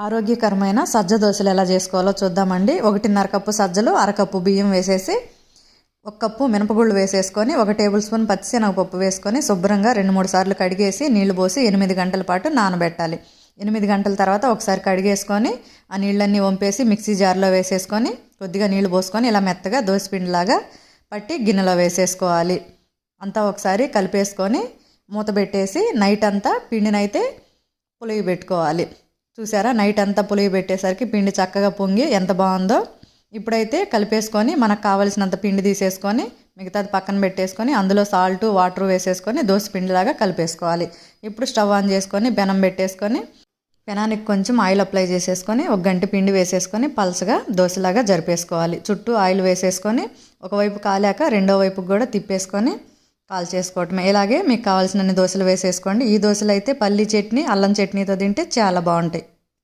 ఆరోగ్యకరమైన సజ్జ దోశలు ఎలా చేసుకోవాలో చూద్దామండి. 1.5 కప్పు సజ్జలు, అరకప్పు బియ్యం వేసేసి 1 కప్పు మినపగుళ్ళు వేసేసుకొని 1 టేబుల్ స్పూన్ పచ్చిశనగపప్పు వేసుకొని శుభ్రంగా 2-3 సార్లు కడిగేసి నీళ్లు పోసి 8 గంటల పాటు నానబెట్టాలి. 8 గంటల తర్వాత ఒకసారి కడిగేసుకొని ఆ నీళ్ళన్నీ వంపేసి మిక్సీ జార్లో వేసేసుకొని కొద్దిగా నీళ్లు పోసుకొని ఇలా మెత్తగా దోశపిండిలాగా పట్టి గిన్నెలో వేసేసుకోవాలి. అంతా ఒకసారి కలిపేసుకొని మూత పెట్టేసి నైట్ అంతా పిండినైతే పులిగి పెట్టుకోవాలి. చూసారా, నైట్ అంతా పులిగి పెట్టేసరికి పిండి చక్కగా పొంగి ఎంత బాగుందో. ఇప్పుడైతే కలిపేసుకొని మనకు కావలసినంత పిండి తీసేసుకొని మిగతాది పక్కన పెట్టేసుకొని అందులో సాల్ట్ వాటర్ వేసేసుకొని దోశ పిండిలాగా కలిపేసుకోవాలి. ఇప్పుడు స్టవ్ ఆన్ చేసుకొని పెనం పెట్టేసుకొని పెనానికి కొంచెం ఆయిల్ అప్లై చేసేసుకొని 1 గంట పిండి వేసేసుకొని పల్చగా దోశలాగా జరిపేసుకోవాలి. చుట్టూ ఆయిల్ వేసేసుకొని ఒకవైపు కాలాక రెండో వైపుకి కూడా తిప్పేసుకొని కాల్ చేసుకోవటమే. ఇలాగే మీకు కావాల్సినన్ని దోశలు వేసేసుకోండి. ఈ దోశలు అయితే పల్లీ చట్నీ, అల్లం చట్నీతో తింటే చాలా బాగుంటాయి.